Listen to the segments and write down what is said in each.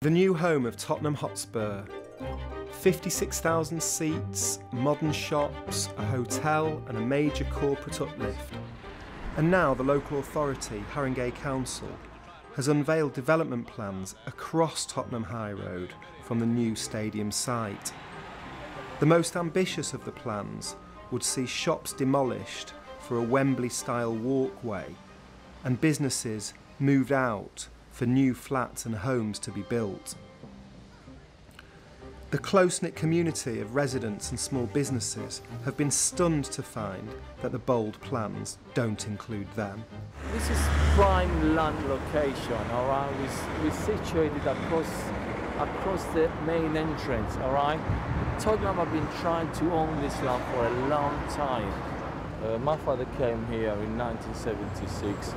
The new home of Tottenham Hotspur. 56,000 seats, modern shops, a hotel and a major corporate uplift. And now the local authority, Haringey Council, has unveiled development plans across Tottenham High Road from the new stadium site. The most ambitious of the plans would see shops demolished for a Wembley-style walkway and businesses moved out for new flats and homes to be built. The close-knit community of residents and small businesses have been stunned to find that the bold plans don't include them. This is prime land location, all right? We're situated across the main entrance, all right? Tottenham have been trying to own this land for a long time. My father came here in 1976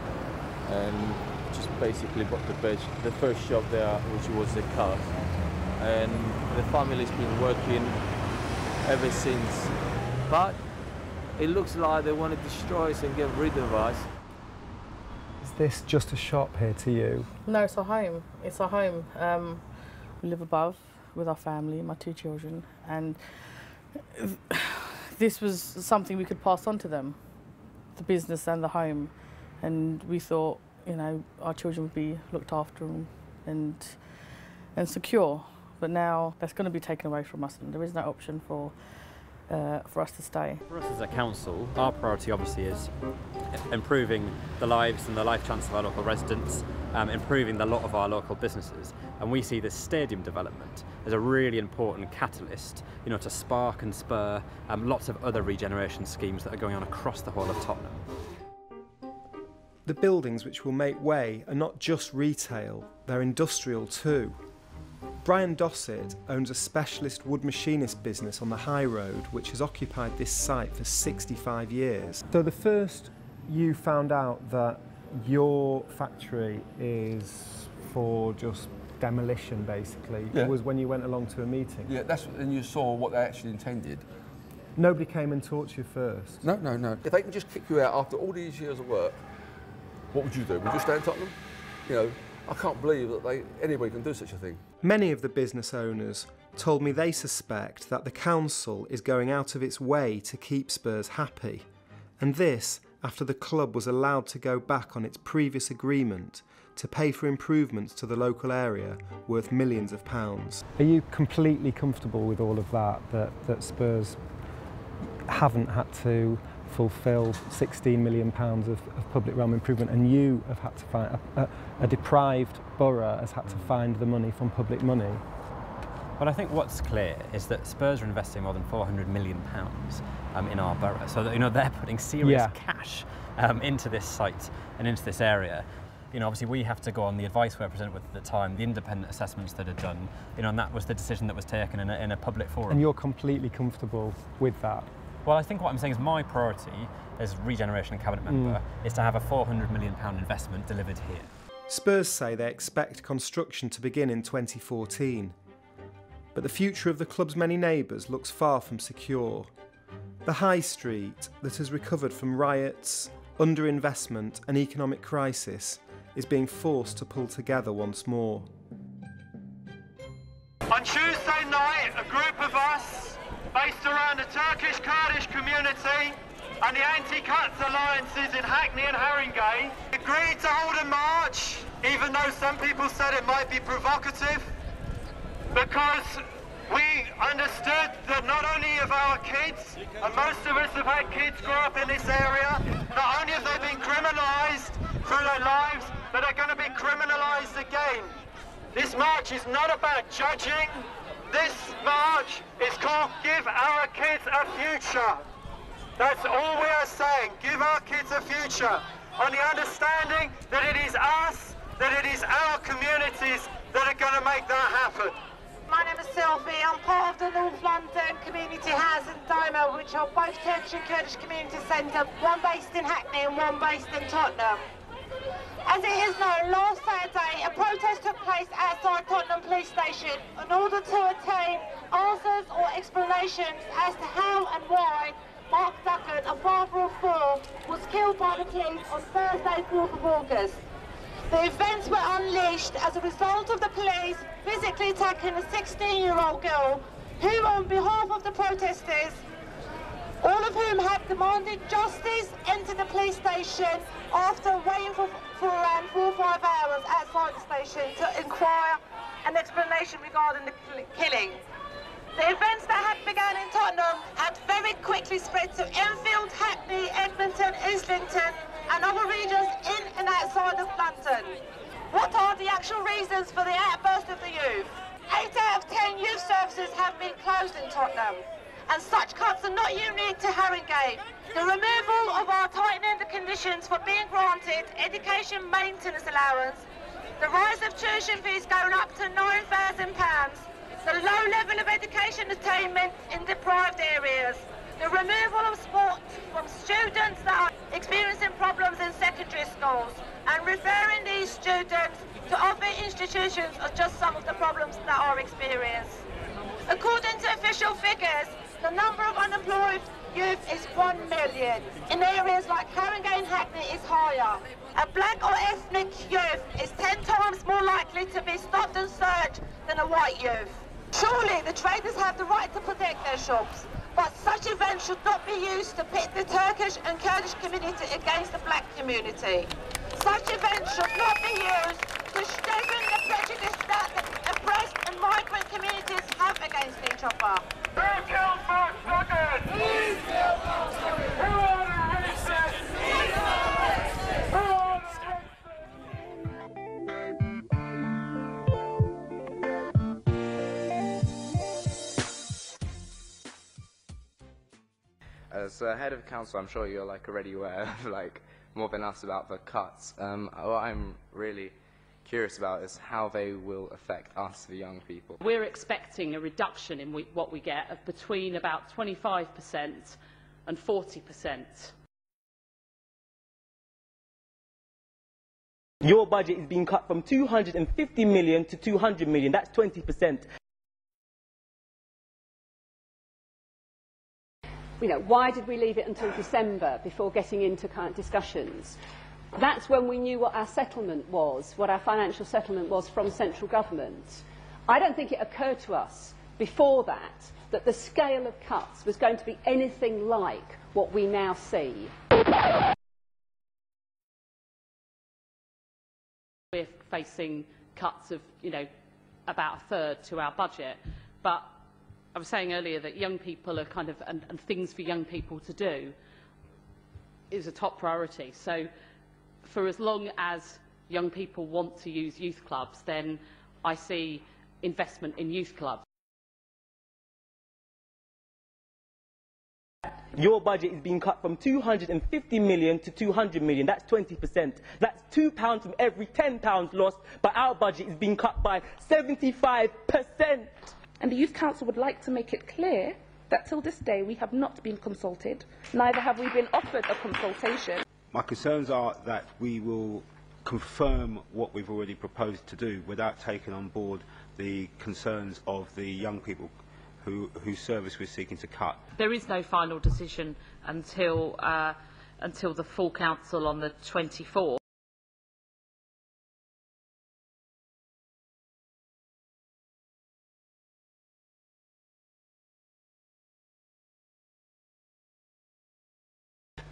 and just basically bought the first shop there, which was the car. And the family's been working ever since. But it looks like they want to destroy us and get rid of us. Is this just a shop here to you? No, it's our home. It's our home. We live above with our family, my 2 children, and this was something we could pass on to them, the business and the home. And we thought, you know, our children would be looked after and secure. But now that's going to be taken away from us, and there is no option for us to stay. For us as a council, our priority obviously is improving the lives and the life chance of our local residents, improving the lot of our local businesses, and we see this stadium development as a really important catalyst, you know, to spark and spur lots of other regeneration schemes that are going on across the whole of Tottenham. The buildings which will make way are not just retail, they're industrial too. Brian Dossett owns a specialist wood machinist business on the High Road which has occupied this site for 65 years. So the first you found out that your factory is for just demolition basically, was when you went along to a meeting? Yeah, and you saw what they actually intended. Nobody came and taught you first? No, no, no. If they can just kick you out after all these years of work, what would you do? Would you stay in Tottenham? You know, I can't believe that anybody can do such a thing. Many of the business owners told me they suspect that the council is going out of its way to keep Spurs happy, and this after the club was allowed to go back on its previous agreement to pay for improvements to the local area worth millions of pounds. Are you completely comfortable with all of that Spurs haven't had to fulfil £16 million of public realm improvement, and you have had to find, a deprived borough has had to find the money from public money? Well, I think what's clear is that Spurs are investing more than £400 million in our borough, so that, you know, they're putting serious cash into this site and into this area. You know, obviously we have to go on the advice we're presented with at the time, the independent assessments that are done, you know, and that was the decision that was taken in a public forum. And you're completely comfortable with that? Well, I think what I'm saying is my priority as Regeneration Cabinet member is to have a £400 million investment delivered here. Spurs say they expect construction to begin in 2014. But the future of the club's many neighbours looks far from secure. The High Street, that has recovered from riots, underinvestment and economic crisis, is being forced to pull together once more. On Tuesday night, a group of us, based around the Turkish-Kurdish community and the anti-cuts alliances in Hackney and Haringey, agreed to hold a march, even though some people said it might be provocative, because we understood that not only have our kids, and most of us have had kids grow up in this area, not only have they been criminalised through their lives, but they're going to be criminalised again. This march is not about judging. This march is called Give Our Kids a Future. That's all we are saying. Give our kids a future. On the understanding that it is us, that it is our communities that are going to make that happen. My name is Sylvie. I'm part of the North London Community Housing Demo, which are both Turkish and Kurdish community centres, one based in Hackney and one based in Tottenham. As it is known, last Saturday a protest took place outside Tottenham Police Station in order to attain answers or explanations as to how and why Mark Duckett, a father of 4, was killed by the police on Thursday, 4th of August. The events were unleashed as a result of the police physically attacking a 16-year-old girl who, on behalf of the protesters, all of whom had demanded justice, entered the police station after waiting for around 4 or 5 hours outside the station to inquire an explanation regarding the killing. The events that had begun in Tottenham had very quickly spread to Enfield, Hackney, Edmonton, Islington and other regions in and outside of London. What are the actual reasons for the outburst of the youth? 8 out of 10 youth services have been closed in Tottenham, and such cuts are not unique to Haringey. The removal of our tightening the conditions for being granted education maintenance allowance, the rise of tuition fees going up to £9,000, the low level of education attainment in deprived areas, the removal of sport from students that are experiencing problems in secondary schools, and referring these students to other institutions are just some of the problems that are experienced. According to official figures, the number of unemployed youth is 1 million. In areas like Haringey and Hackney is higher. A black or ethnic youth is 10 times more likely to be stopped and searched than a white youth. Surely the traders have the right to protect their shops, but such events should not be used to pit the Turkish and Kurdish community against the black community. Such events should not be used to strengthen the prejudice that the oppressed and migrant communities have against each other. Who killed Mark Bucket? Please kill Mark Bucket! Who are the racists? Please kill racists! Who are the As head of council, I'm sure you're already aware of more than us about the cuts. What I'm really curious about is how they will affect us, the young people. We're expecting a reduction in what we get of between about 25% and 40%. Your budget is being cut from 250 million to 200 million. That's 20%. Why did we leave it until December before getting into current discussions? That's when we knew what our settlement was, what our financial settlement was from central government. I don't think it occurred to us before that the scale of cuts was going to be anything like what we now see. We're facing cuts of, about a third to our budget, but I was saying earlier that young people are and things for young people to do is a top priority. So for as long as young people want to use youth clubs, then I see investment in youth clubs. Your budget is being cut from 250 million to 200 million. That's 20%. That's £2 from every £10 lost, but our budget is being cut by 75%. And the Youth Council would like to make it clear that till this day we have not been consulted, neither have we been offered a consultation. My concerns are that we will confirm what we've already proposed to do without taking on board the concerns of the young people whose service we're seeking to cut. There is no final decision until the full council on the 24th.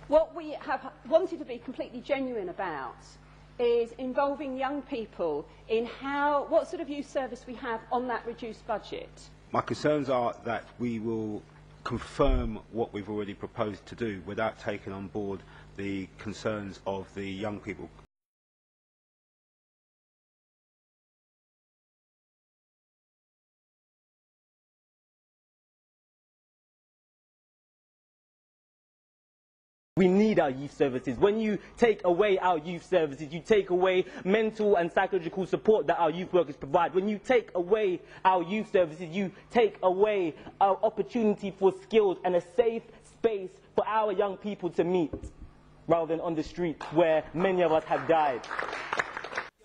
What we have wanted to be completely genuine about is involving young people in what sort of youth service we have on that reduced budget. My concerns are that we will confirm what we've already proposed to do without taking on board the concerns of the young people. We need our youth services. When you take away our youth services, you take away mental and psychological support that our youth workers provide. When you take away our youth services, you take away our opportunity for skills and a safe space for our young people to meet, rather than on the streets where many of us have died.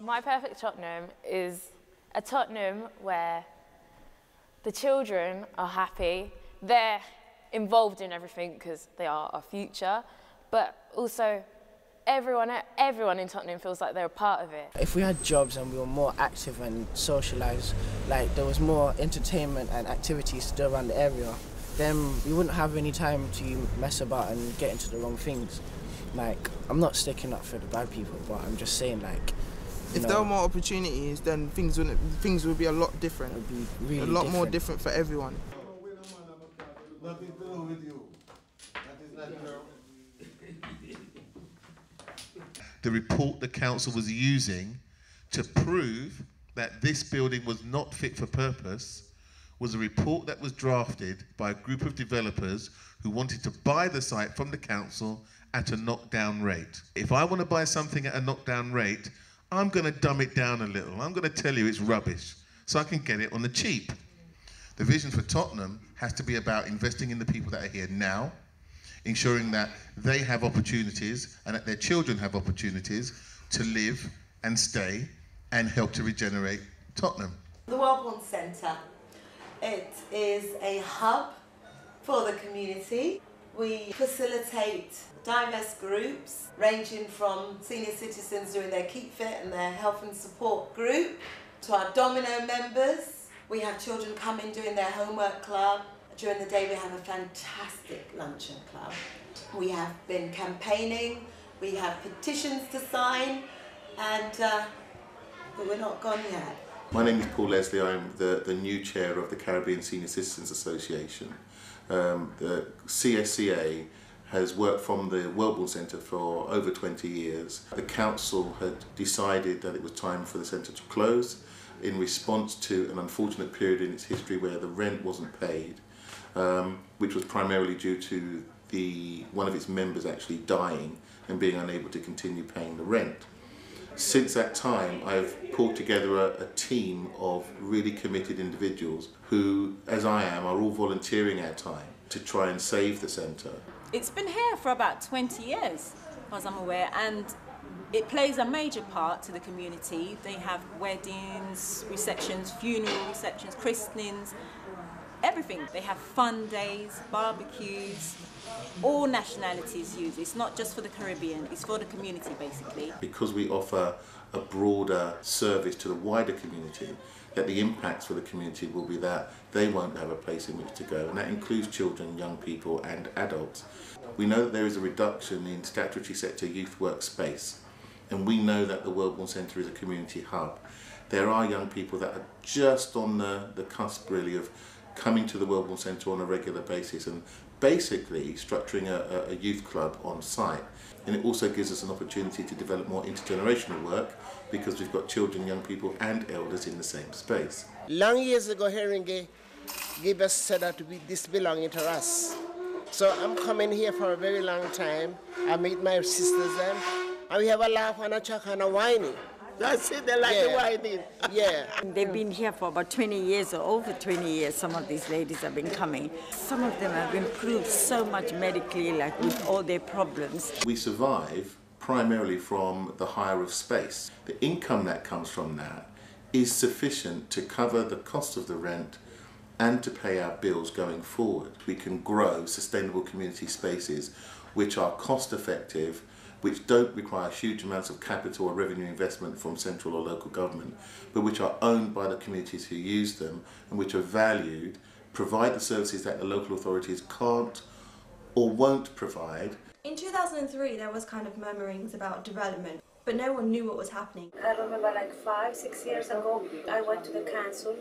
My perfect Tottenham is a Tottenham where the children are happy, they're involved in everything because they are our future, but also everyone in Tottenham feels like they're a part of it. If we had jobs and we were more active and socialised, like there was more entertainment and activities to do around the area, then we wouldn't have any time to mess about and get into the wrong things. Like, I'm not sticking up for the bad people, but I'm just saying, like, if there were more opportunities, then things would be a lot different. It would be really a lot more different for everyone. Nothing to do with you. That is not true. The report the council was using to prove that this building was not fit for purpose was a report that was drafted by a group of developers who wanted to buy the site from the council at a knockdown rate. If I want to buy something at a knockdown rate, I'm going to dumb it down a little. I'm going to tell you it's rubbish so I can get it on the cheap. The vision for Tottenham has to be about investing in the people that are here now, ensuring that they have opportunities and that their children have opportunities to live and stay and help to regenerate Tottenham. The Welbourne Centre. It is a hub for the community. We facilitate diverse groups ranging from senior citizens doing their Keep Fit and their health and support group to our Domino members. We have children come in doing their homework club. During the day we have a fantastic luncheon club. We have been campaigning, we have petitions to sign, but we're not gone yet. My name is Paul Leslie. I'm the new chair of the Caribbean Senior Citizens Association. The CSCA has worked from the Welbourne Centre for over 20 years. The council had decided that it was time for the centre to close in response to an unfortunate period in its history where the rent wasn't paid, which was primarily due to one of its members actually dying and being unable to continue paying the rent. Since that time, I've pulled together a team of really committed individuals who, as I am, are all volunteering our time to try and save the centre. It's been here for about 20 years, as far as I'm aware, and it plays a major part to the community. They have weddings, receptions, funeral receptions, christenings, everything. They have fun days, barbecues, all nationalities use it. It's not just for the Caribbean, it's for the community basically. Because we offer a broader service to the wider community, that the impacts for the community will be that they won't have a place in which to go, and that includes children, young people and adults. We know that there is a reduction in statutory sector youth workspace, and we know that the Welbourne Centre is a community hub. There are young people that are just on the cusp really of coming to the Welbourne Centre on a regular basis and basically structuring a youth club on site. And it also gives us an opportunity to develop more intergenerational work because we've got children, young people and elders in the same space. Long years ago, Heringe gave us said that this belonging to us. So I'm coming here for a very long time. I meet my sisters then, and we have a laugh and a chat and a whining. That's it, they like the whining. Yeah. They've been here for about 20 years or over 20 years, some of these ladies have been coming. Some of them have improved so much medically, like with all their problems. We survive primarily from the hire of space. The income that comes from that is sufficient to cover the cost of the rent and to pay our bills going forward. We can grow sustainable community spaces which are cost effective, which don't require huge amounts of capital or revenue investment from central or local government, but which are owned by the communities who use them and which are valued, provide the services that the local authorities can't or won't provide. In 2003 there was kind of murmurings about development, but no one knew what was happening. I remember like 5-6 years ago I went to the council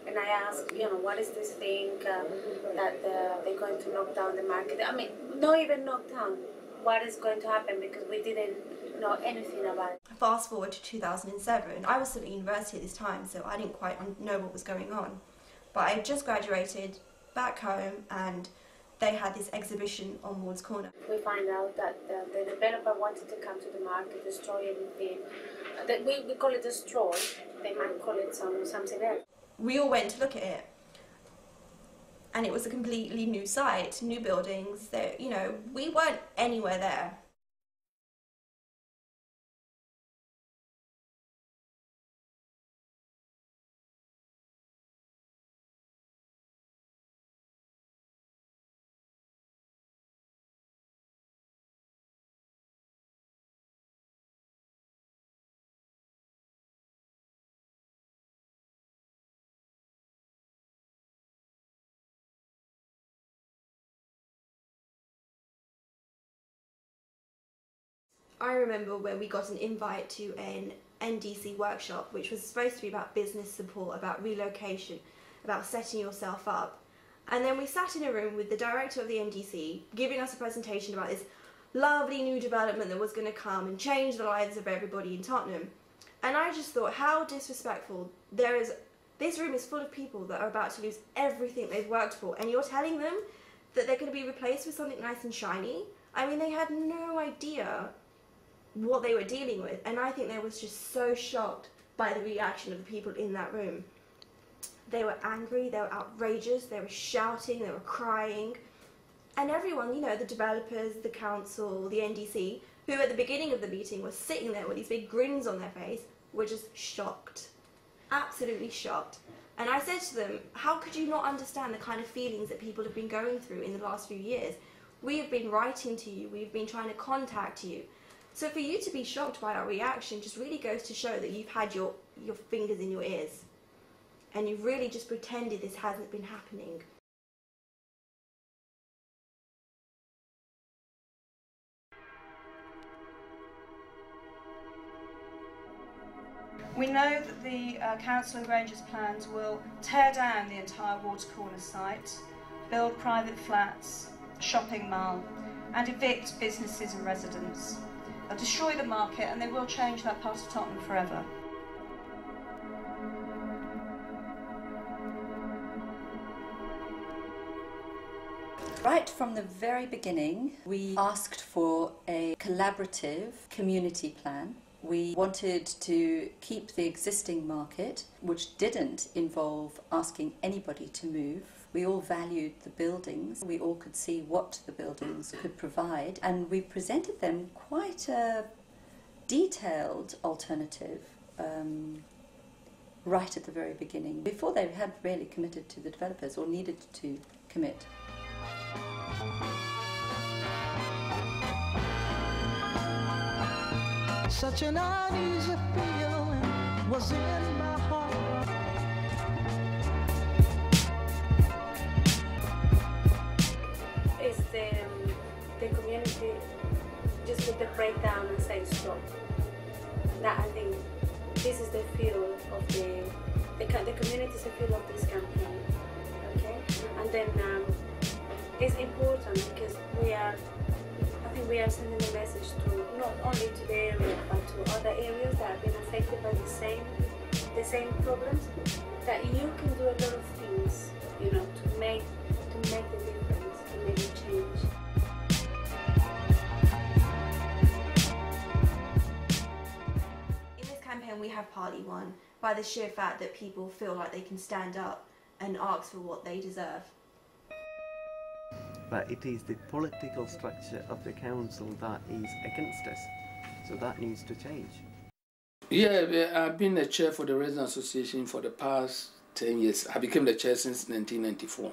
and I asked, what is this thing that they're going to knock down the market? I mean, not even knock down. What is going to happen, because we didn't know anything about it. Fast forward to 2007, I was still at university at this time, so I didn't quite know what was going on. But I just graduated back home and they had this exhibition on Ward's Corner. We find out that the developer wanted to come to the market, destroy everything. We call it destroy, they might call it something else. We all went to look at it. And it was a completely new site, new buildings. That, we weren't anywhere there. I remember when we got an invite to an NDC workshop, which was supposed to be about business support, about relocation, about setting yourself up. And then we sat in a room with the director of the NDC giving us a presentation about this lovely new development that was going to come and change the lives of everybody in Tottenham. And I just thought, how disrespectful. This room is full of people that are about to lose everything they've worked for, and you're telling them that they're going to be replaced with something nice and shiny? I mean, they had no idea what they were dealing with, and I think they was just so shocked by the reaction of the people in that room. They were angry, they were outrageous, they were shouting, they were crying, and everyone, you know, the developers, the council, the NDC, who at the beginning of the meeting was sitting there with these big grins on their face, were just shocked, absolutely shocked. And I said to them, how could you not understand the kind of feelings that people have been going through in the last few years? We have been writing to you, we've been trying to contact you. So for you to be shocked by our reaction just really goes to show that you've had your fingers in your ears. And you've really just pretended this hasn't been happening. We know that the Council and Granger's plans will tear down the entire Water Corner site, build private flats, shopping mall, and evict businesses and residents. They'll destroy the market and they will change that part of Tottenham forever. Right from the very beginning, we asked for a collaborative community plan. We wanted to keep the existing market, which didn't involve asking anybody to move. We all valued the buildings. We all could see what the buildings could provide, and we presented them quite a detailed alternative right at the very beginning, before they had really committed to the developers or needed to commit. Such an uneasy feeling was in my heart. Is the community just with the breakdown and say stop? That I think this is the feel of the community is the feel of this campaign. Okay, and then it's important because I think we are sending a message to not only to the area but to other areas that have been affected by the same problems. That you can do a lot of things, you know, to make the difference, to make a change. In this campaign, we have partly won by the sheer fact that people feel like they can stand up and ask for what they deserve. But it is the political structure of the council that is against us, so that needs to change. Yeah, I've been the chair for the Resident Association for the past 10 years. I became the chair since 1994.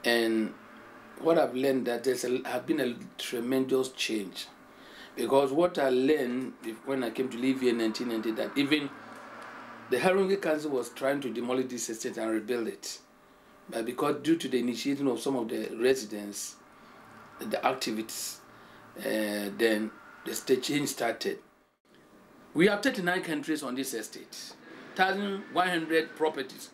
And what I've learned that there's been a tremendous change. Because what I learned when I came to live here in 1990, that even the Haringey Council was trying to demolish this estate and rebuild it. But because due to the initiating of some of the residents, the activists, then the state change started. We have 39 countries on this estate, 1,100 properties.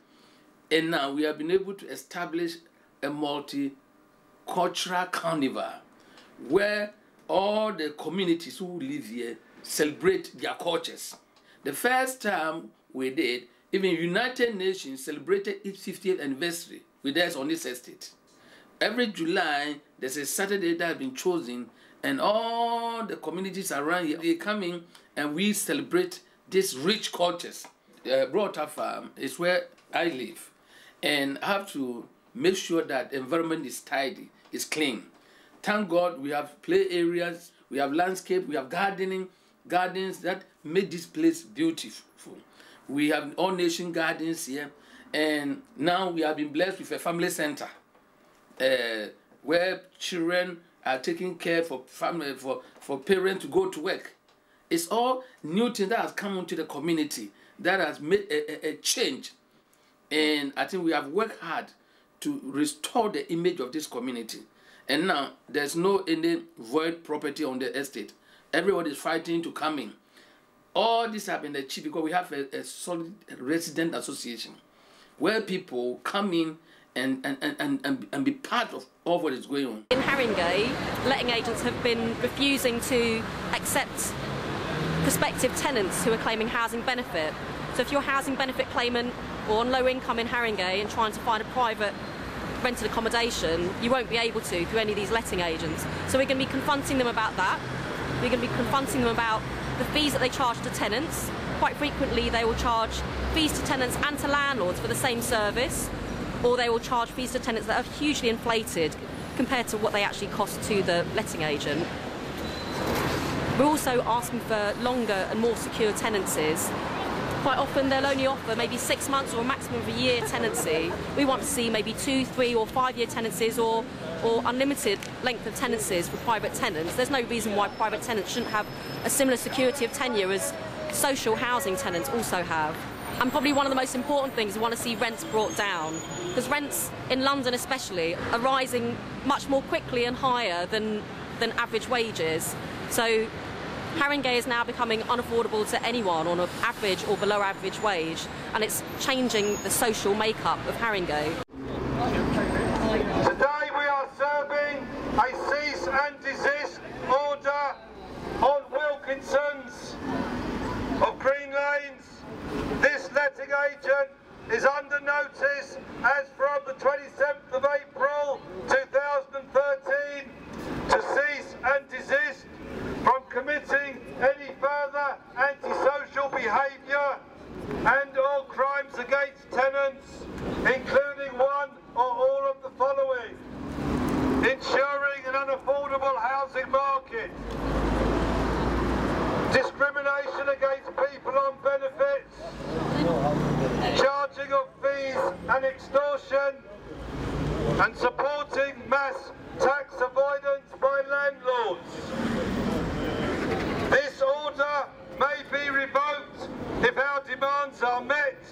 And now we have been able to establish a multicultural carnival where all the communities who live here celebrate their cultures. The first time we did, even United Nations celebrated its 50th anniversary with us on this estate. Every July, there's a Saturday that has been chosen, and all the communities around here, they come in and we celebrate these rich cultures. Broadwater Farm is where I live, and I have to make sure that the environment is tidy, is clean. Thank God we have play areas, we have landscape, we have gardens that make this place beautiful. We have all nation gardens here, and now we have been blessed with a family center where children are taken care for parents to go to work. It's all new things that has come into the community that has made a change, and I think we have worked hard to restore the image of this community. And now there's no any void property on the estate. Everybody is fighting to come in. All this have been achieved because we have a solid resident association where people come in and be part of all what is going on. In Haringey, letting agents have been refusing to accept prospective tenants who are claiming housing benefit. So if you're a housing benefit claimant or on low income in Haringey and trying to find a private rented accommodation, you won't be able to through any of these letting agents. So we're going to be confronting them about that. We're going to be confronting them about the fees that they charge to tenants. Quite frequently they will charge fees to tenants and to landlords for the same service, or they will charge fees to tenants that are hugely inflated compared to what they actually cost to the letting agent. We're also asking for longer and more secure tenancies. Quite often they'll only offer maybe 6 months or a maximum of a year tenancy. We want to see maybe 2, 3 or 5 year tenancies or unlimited length of tenancies for private tenants. There's no reason why private tenants shouldn't have a similar security of tenure as social housing tenants also have. And probably one of the most important things, we want to see rents brought down, because rents in London especially are rising much more quickly and higher than average wages. So Haringey is now becoming unaffordable to anyone on an average or below average wage, and it's changing the social makeup of Haringey. Today we are serving a cease and desist order on Wilkinson's of Green Lanes. This letting agent is under notice as from the 27th of April 2013 to cease and desist from committing any further antisocial behaviour and or crimes against tenants, including one or all of the following: ensuring an unaffordable housing market, discrimination against people on benefits, charging of fees and extortion, and supporting mass tax avoidance by landlords. This order may be revoked if our demands are met.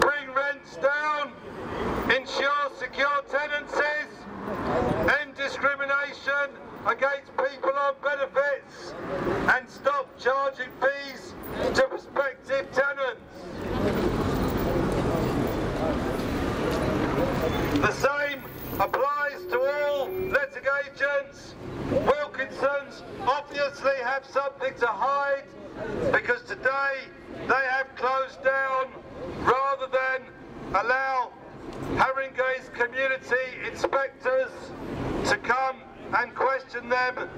Bring rents down, ensure secure tenancies, end discrimination against people on benefits, and stop charging fees to prospective tenants. The same applies to all letting agents. Wilkinson's obviously have something to hide, because today they have closed down rather than allow Haringey's community inspectors to come and question them.